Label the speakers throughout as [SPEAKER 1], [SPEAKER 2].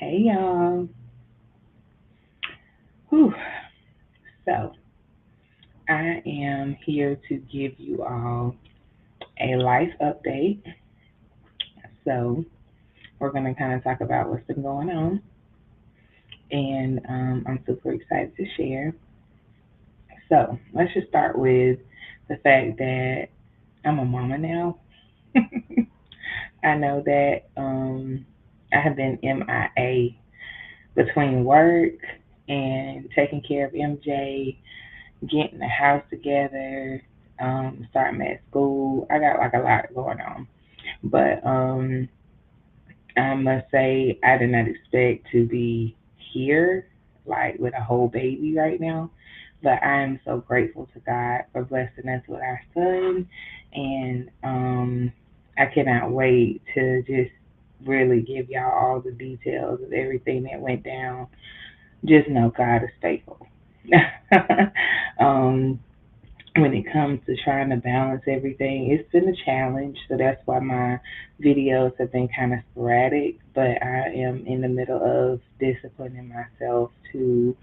[SPEAKER 1] Hey y'all. Whew. So I am here to give you all a life update. So we're gonna kind of talk about what's been going on, and I'm super excited to share. So let's just start with the fact that I'm a mama now. I know that I have been MIA between work and taking care of MJ, getting the house together, starting at school. I got like a lot going on. But I must say I did not expect to be here like with a whole baby right now. But I am so grateful to God for blessing us with our son, and I cannot wait to just really give y'all all the details of everything that went down. Just know God is faithful. um, when it comes to trying to balance everything, it's been a challenge. So that's why my videos have been kind of sporadic. But I am in the middle of disciplining myself to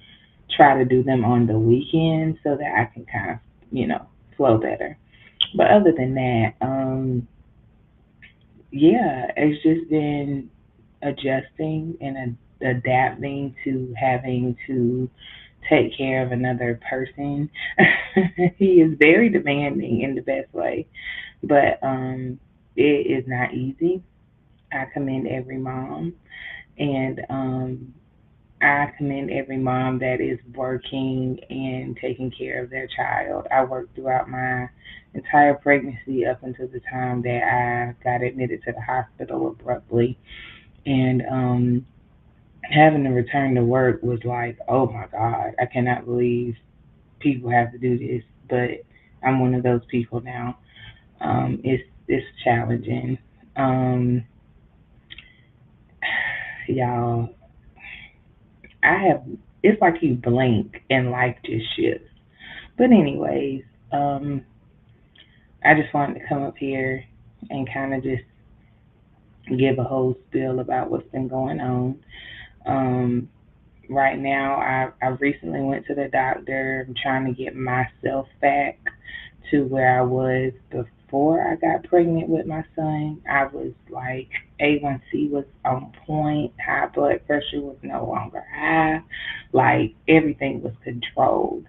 [SPEAKER 1] try to do them on the weekend so that I can kind of, flow better. But other than that, yeah, it's just been adjusting and adapting to having to take care of another person. He is very demanding in the best way, but it is not easy. I commend every mom, and I commend every mom that is working and taking care of their child. I worked throughout my entire pregnancy up until the time that I got admitted to the hospital abruptly. And having to return to work was like, oh my God, I cannot believe people have to do this. But I'm one of those people now. It's challenging. Um, y'all, I have. It's like you blink and life just shifts. But anyways, um, I just wanted to come up here and kind of just give a whole spiel about what's been going on. Um, right now, I recently went to the doctor. I'm trying to get myself back to where I was before I got pregnant with my son. I was like, A1C was on point, high blood pressure was no longer high, like everything was controlled.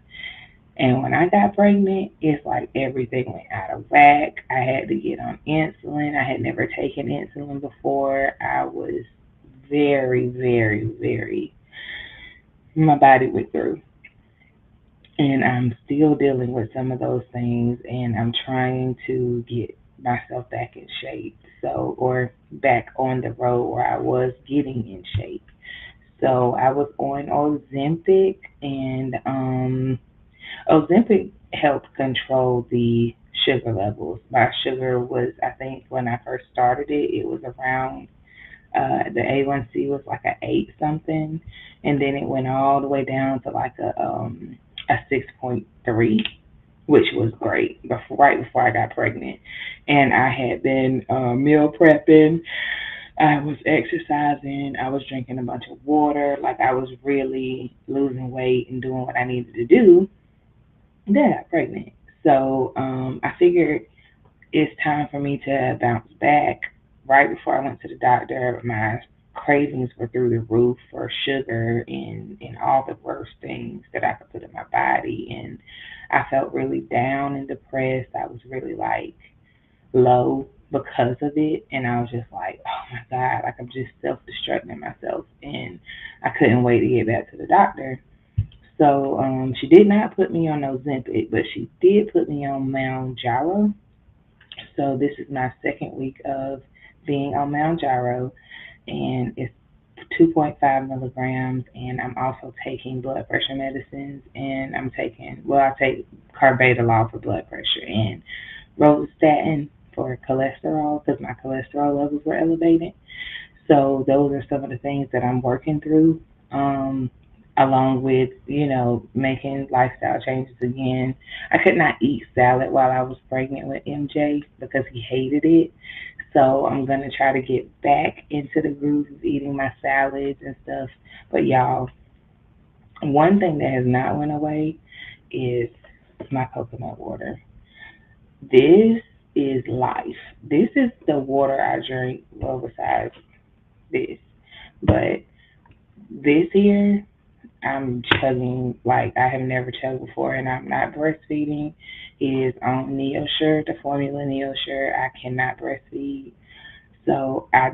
[SPEAKER 1] And when I got pregnant, it's like everything went out of whack. I had to get on insulin. I had never taken insulin before. I was very, very, very, my body went through. And I'm still dealing with some of those things, and I'm trying to get myself back in shape. So, or back on the road where I was getting in shape. So I was on Ozempic, and Ozempic helped control the sugar levels. My sugar was, I think, when I first started it, it was around the A1C was like a 8 something, and then it went all the way down to like a 6.3, which was great. Before, right before I got pregnant, and I had been meal prepping. I was exercising. I was drinking a bunch of water. Like I was really losing weight and doing what I needed to do. Then I got pregnant. So I figured it's time for me to bounce back. Right before I went to the doctor, my cravings were through the roof for sugar and all the worst things that I could put in my body. And I felt really down and depressed. I was really like low because of it. And I was just like, oh my God, like I'm just self destructing myself. And I couldn't wait to get back to the doctor. So she did not put me on Ozempic, but she did put me on Mounjaro. So this is my second week of being on Mounjaro, and it's 2.5 milligrams. And I'm also taking blood pressure medicines, and I'm taking, well, I take carvedilol for blood pressure and rosustatin for cholesterol because my cholesterol levels were elevated. So those are some of the things that I'm working through, um, along with, making lifestyle changes again. I could not eat salad while I was pregnant with MJ because he hated it. So I'm gonna try to get back into the groove of eating my salads and stuff. But y'all, one thing that has not went away is my coconut water. This is life. This is the water I drink, well, besides this. But this here, I'm chugging like I have never chugged before, and I'm not breastfeeding. It is on NeoSure, the formula NeoSure. I cannot breastfeed.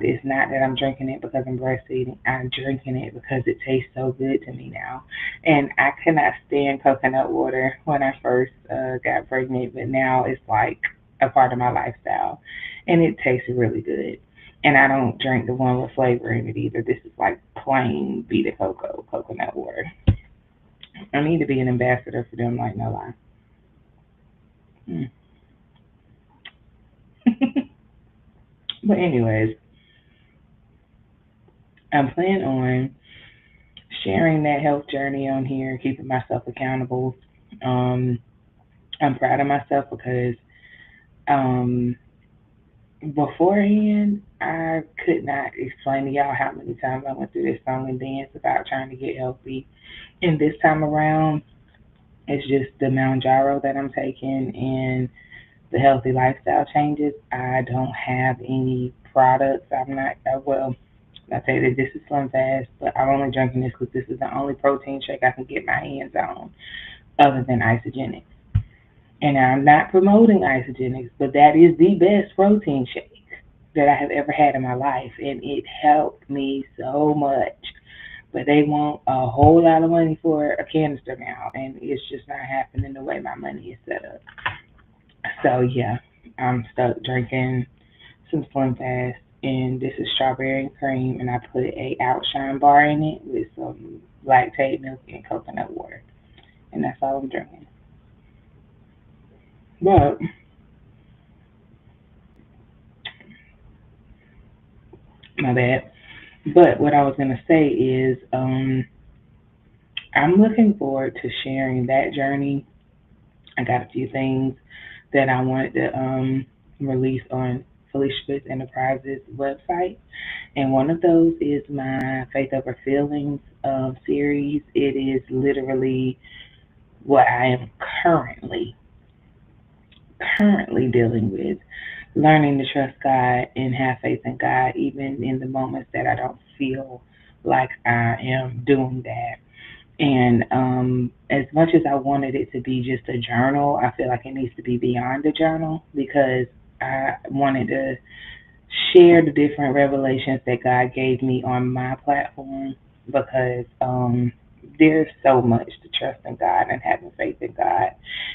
[SPEAKER 1] It's not that I'm drinking it because I'm breastfeeding. I'm drinking it because it tastes so good to me now. And I could not stand coconut water when I first got pregnant, but now it's like a part of my lifestyle, and it tastes really good. And I don't drink the one with flavor in it either. This is like plain Vita Coco coconut water. I need to be an ambassador for them, like no lie. Mm. But anyways, I'm planning on sharing that health journey on here, keeping myself accountable. Um, I'm proud of myself because um, beforehand, I could not explain to y'all how many times I went through this song and dance about trying to get healthy. And this time around, it's just the Mount Gyro that I'm taking and the healthy lifestyle changes. I don't have any products. I'm not, well, I say that this is Slim Fast, but I'm only drinking this because this is the only protein shake I can get my hands on other than Isogenics. And I'm not promoting Isogenics, but that is the best protein shake that I have ever had in my life, and it helped me so much. But they want a whole lot of money for a canister now, and it's just not happening the way my money is set up. So yeah, I'm stuck drinking some Slim Fast, and this is strawberry and cream, and I put a Outshine bar in it with some lactate milk and coconut water, and that's all I'm drinking. But my bad. But what I was gonna say is, I'm looking forward to sharing that journey. I got a few things that I wanted to release on Felicia Fitz Enterprises website, and one of those is my Faith Over Feelings series. It is literally what I am currently dealing with, learning to trust God and have faith in God, even in the moments that I don't feel like I am doing that. And as much as I wanted it to be just a journal, I feel like it needs to be beyond a journal because I wanted to share the different revelations that God gave me on my platform because there's so much to trust in God and having faith in God.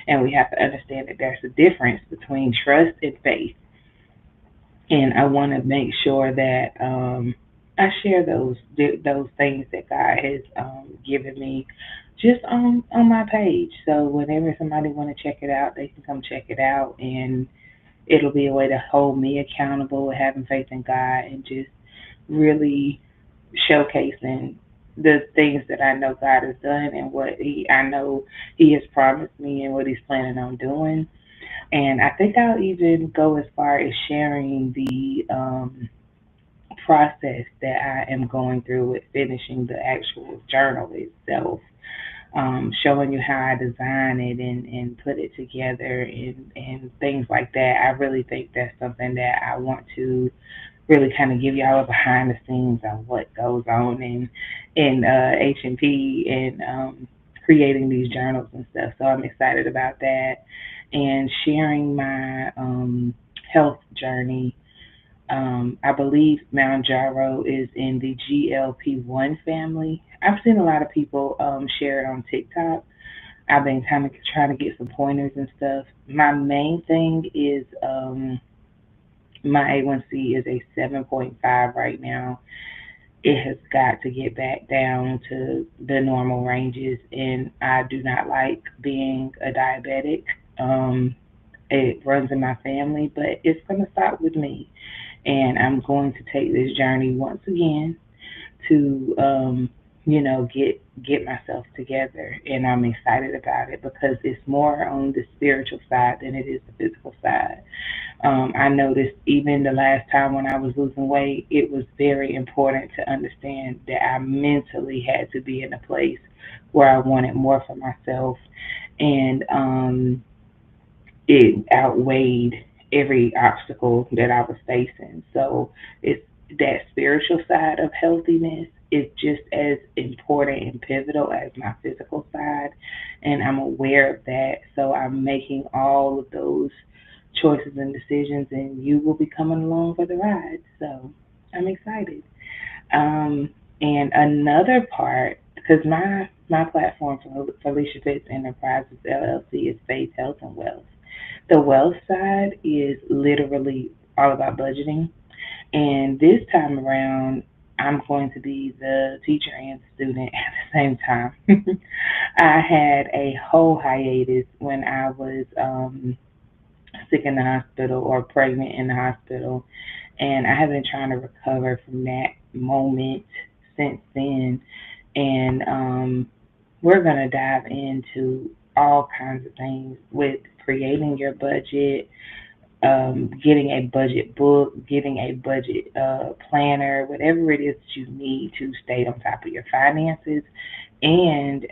[SPEAKER 1] And we have to understand that there's a difference between trust and faith. And I want to make sure that I share those things that God has given me just on my page. So whenever somebody want to check it out, they can come check it out, and it'll be a way to hold me accountable with having faith in God and just really showcasing the things that I know God has done and what He I know He has promised me and what He's planning on doing. And I think I'll even go as far as sharing the process that I am going through with finishing the actual journal itself, showing you how I design it and put it together and things like that. I really think that's something that I want to really kind of give y'all a behind the scenes on what goes on in H&P and creating these journals and stuff. So I'm excited about that and sharing my health journey. I believe Mount Gyro is in the GLP-1 family. I've seen a lot of people share it on TikTok. I've been kind of trying to get some pointers and stuff. My main thing is my A1C is a 7.5 right now. It has got to get back down to the normal ranges, and I do not like being a diabetic. Um, it runs in my family, but it's going to stop with me. And I'm going to take this journey once again to get myself together, and I'm excited about it because it's more on the spiritual side than it is the physical side. I noticed even the last time when I was losing weight, it was very important to understand that I mentally had to be in a place where I wanted more for myself, and it outweighed every obstacle that I was facing. So it's that spiritual side of healthiness is just as important and pivotal as my physical side, and I'm aware of that. So I'm making all of those choices and decisions, and you will be coming along for the ride. So I'm excited. Um, and another part, because my platform for Felicia Fitz Enterprises LLC is Faith, Health, and Wealth. The wealth side is literally all about budgeting. And this time around, I'm going to be the teacher and student at the same time. I had a whole hiatus when I was sick in the hospital or pregnant in the hospital, and I have been trying to recover from that moment since then. And we're going to dive into all kinds of things with creating your budget, getting a budget book, getting a budget planner, whatever it is that you need to stay on top of your finances, and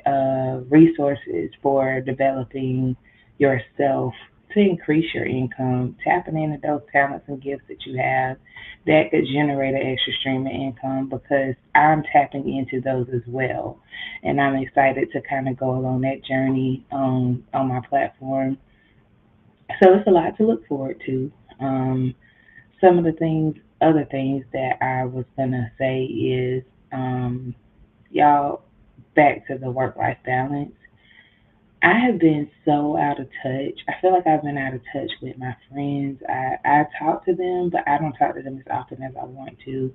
[SPEAKER 1] resources for developing yourself to increase your income, tapping into those talents and gifts that you have that could generate an extra stream of income, because I'm tapping into those as well. And I'm excited to kind of go along that journey on my platform. So it's a lot to look forward to. Some of the things, other things that I was gonna say is, um, y'all, back to the work-life balance. I have been so out of touch. I feel like I've been out of touch with my friends. I talk to them, but I don't talk to them as often as I want to.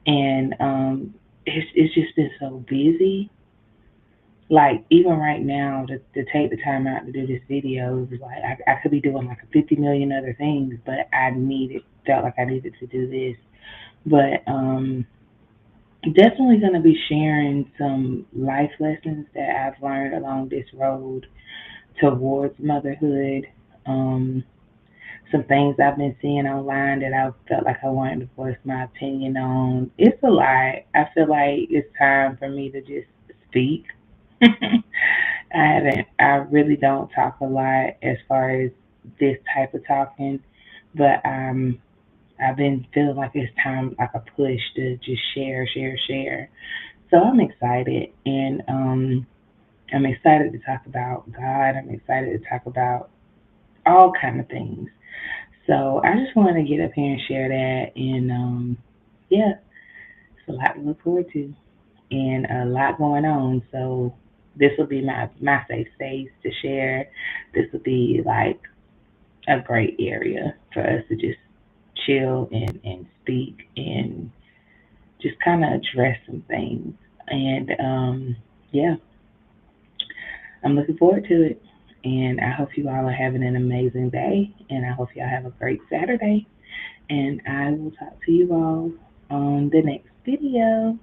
[SPEAKER 1] And it's just been so busy. Like even right now, to take the time out to do this video is like I could be doing like a 50 million other things, but I needed felt like I needed to do this. But definitely going to be sharing some life lessons that I've learned along this road towards motherhood. Um, some things I've been seeing online that I felt like I wanted to voice my opinion on. It's a lot. I feel like it's time for me to just speak. I really don't talk a lot as far as this type of talking, but I've been feeling like it's time, like a push to just share, share, share. So I'm excited, and I'm excited to talk about God. I'm excited to talk about all kind of things. So I just wanted to get up here and share that, and yeah, it's a lot to look forward to, and a lot going on. So this will be my safe space to share. This will be like a great area for us to just chill and speak and just kind of address some things. And yeah, I'm looking forward to it. And I hope you all are having an amazing day. And I hope y'all have a great Saturday. And I will talk to you all on the next video.